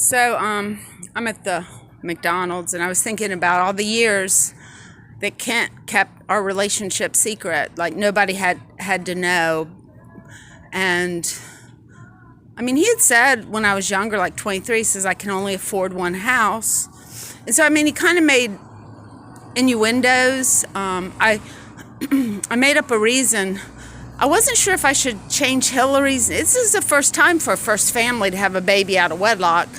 So, I'm at the McDonald's, and I was thinking about all the years that Kent kept our relationship secret. Like nobody had to know. And I mean, he had said when I was younger, like 23, he says I can only afford one house. And so, I mean, he kind of made innuendos. I made up a reason. I wasn't sure if I should change Hillary's. This is the first time for a first family to have a baby out of wedlock.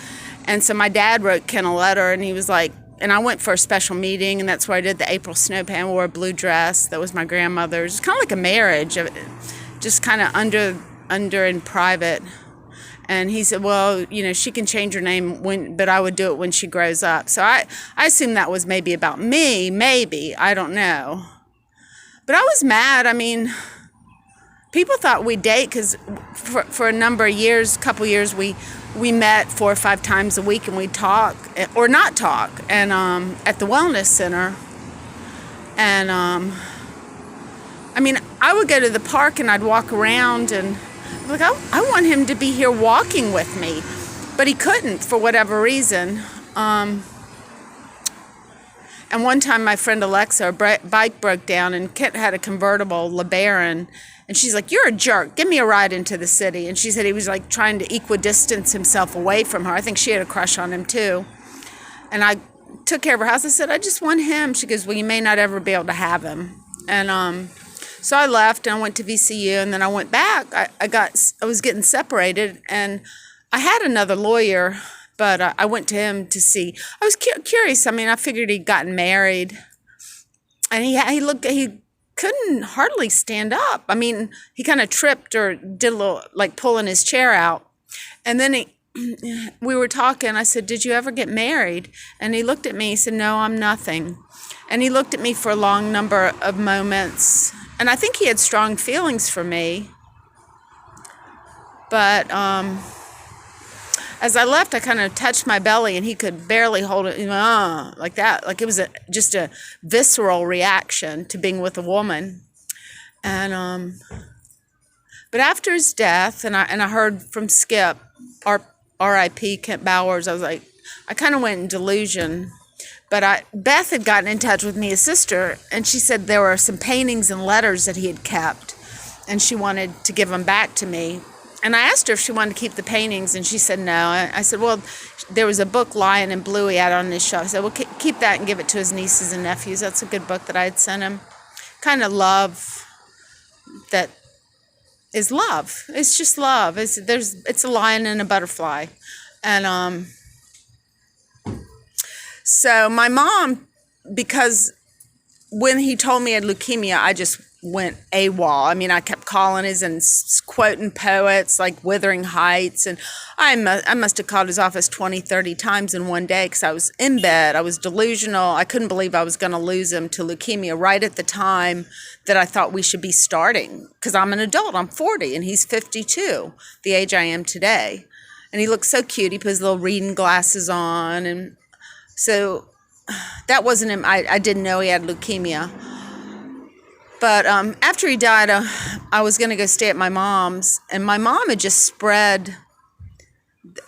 And so my dad wrote Ken a letter, and he was like, and I went for a special meeting, and that's where I did the April Snow Pan. I wore a blue dress. That was my grandmother's. It's kind of like a marriage, just kind of under in private. And he said, well, she can change her name but I would do it when she grows up. So I assumed that was maybe about me, maybe. I don't know. But I was mad. I mean, people thought we'd date because for a number of years, couple years, we met 4 or 5 times a week, and we'd talk or not talk, and at the wellness center. And I mean, I would go to the park and I'd walk around, and like I want him to be here walking with me, but he couldn't for whatever reason. And one time my friend Alexa, her bike broke down, and Kent had a convertible LeBaron, and she's like, "You're a jerk. Give me a ride into the city." And she said he was like trying to equidistance himself away from her. I think she had a crush on him too. And I took care of her house. I said, "I just want him." She goes, "Well, you may not ever be able to have him." And so I left, and I went to VCU, and then I went back. I was getting separated, and I had another lawyer, but I went to him to see. I was curious. I mean, I figured he'd gotten married, and he couldn't hardly stand up. I mean, he kind of tripped or did a little like pulling his chair out. And then we were talking. I said, "Did you ever get married?" And he looked at me. He said, "No, I'm nothing." And he looked at me for a long number of moments. And I think he had strong feelings for me. But as I left, I kind of touched my belly, and he could barely hold it, like that. Like it was just a visceral reaction to being with a woman. And but after his death, and I heard from Skip, R.I.P. Kent Bowers, I was like, I kind of went in delusion. But Beth had gotten in touch with me, his sister, and she said there were some paintings and letters that he had kept, and she wanted to give them back to me. And I asked her if she wanted to keep the paintings, and she said no. I said, well, there was a book, Lion and Blue, he had on his shelf. I said, well, keep that and give it to his nieces and nephews. That's a good book that I had sent him. Kind of love that is love. It's just love. It's a lion and a butterfly. And so my mom, because when he told me he had leukemia, I just went AWOL. I mean, I kept calling and quoting poets like Wuthering Heights, and I must have called his office 20, 30 times in one day because I was in bed. I was delusional. I couldn't believe I was going to lose him to leukemia right at the time that I thought we should be starting, because I'm an adult. I'm 40, and he's 52, the age I am today. And he looks so cute. He put his little reading glasses on, and so that wasn't him. I didn't know he had leukemia. But after he died, I was going to go stay at my mom's, and my mom had just spread.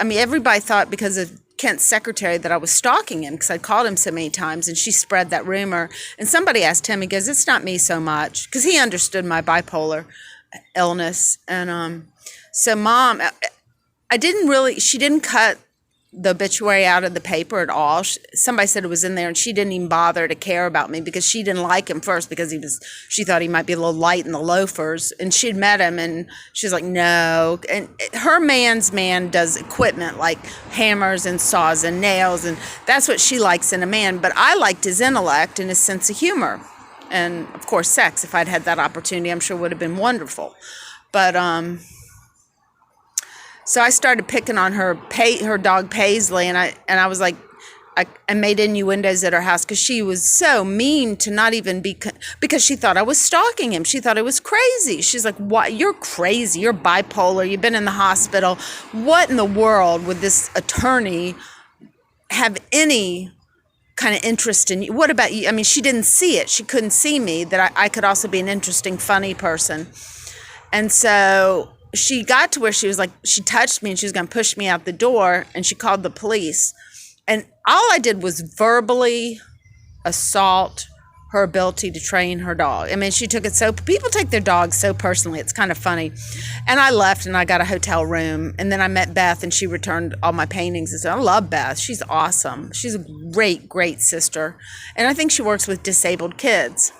I mean, everybody thought because of Kent's secretary that I was stalking him because I'd called him so many times, and she spread that rumor. And somebody asked him, he goes, "It's not me so much," because he understood my bipolar illness. And so Mom, she didn't cut the obituary out of the paper at all. Somebody said it was in there, and she didn't even bother to care about me because she didn't like him first because she thought he might be a little light in the loafers, and she'd met him, and she's like, no. And her man's man does equipment like hammers and saws and nails, and that's what she likes in a man. But I liked his intellect and his sense of humor, and of course sex. If I'd had that opportunity, I'm sure would have been wonderful. But so I started picking on her dog Paisley, and I was like, I made innuendos at her house because she was so mean to not even because she thought I was stalking him. She thought I was crazy. She's like, "What? You're crazy. You're bipolar. You've been in the hospital. What in the world would this attorney have any kind of interest in you? What about you?" I mean, she didn't see it. She couldn't see me, that I could also be an interesting, funny person. And so she got to where she was like, she touched me and she was going to push me out the door, and she called the police. And all I did was verbally assault her ability to train her dog. I mean, she took it so, people take their dogs so personally. It's kind of funny. And I left and I got a hotel room, and then I met Beth and she returned all my paintings and stuff. I love Beth. She's awesome. She's a great, great sister. And I think she works with disabled kids.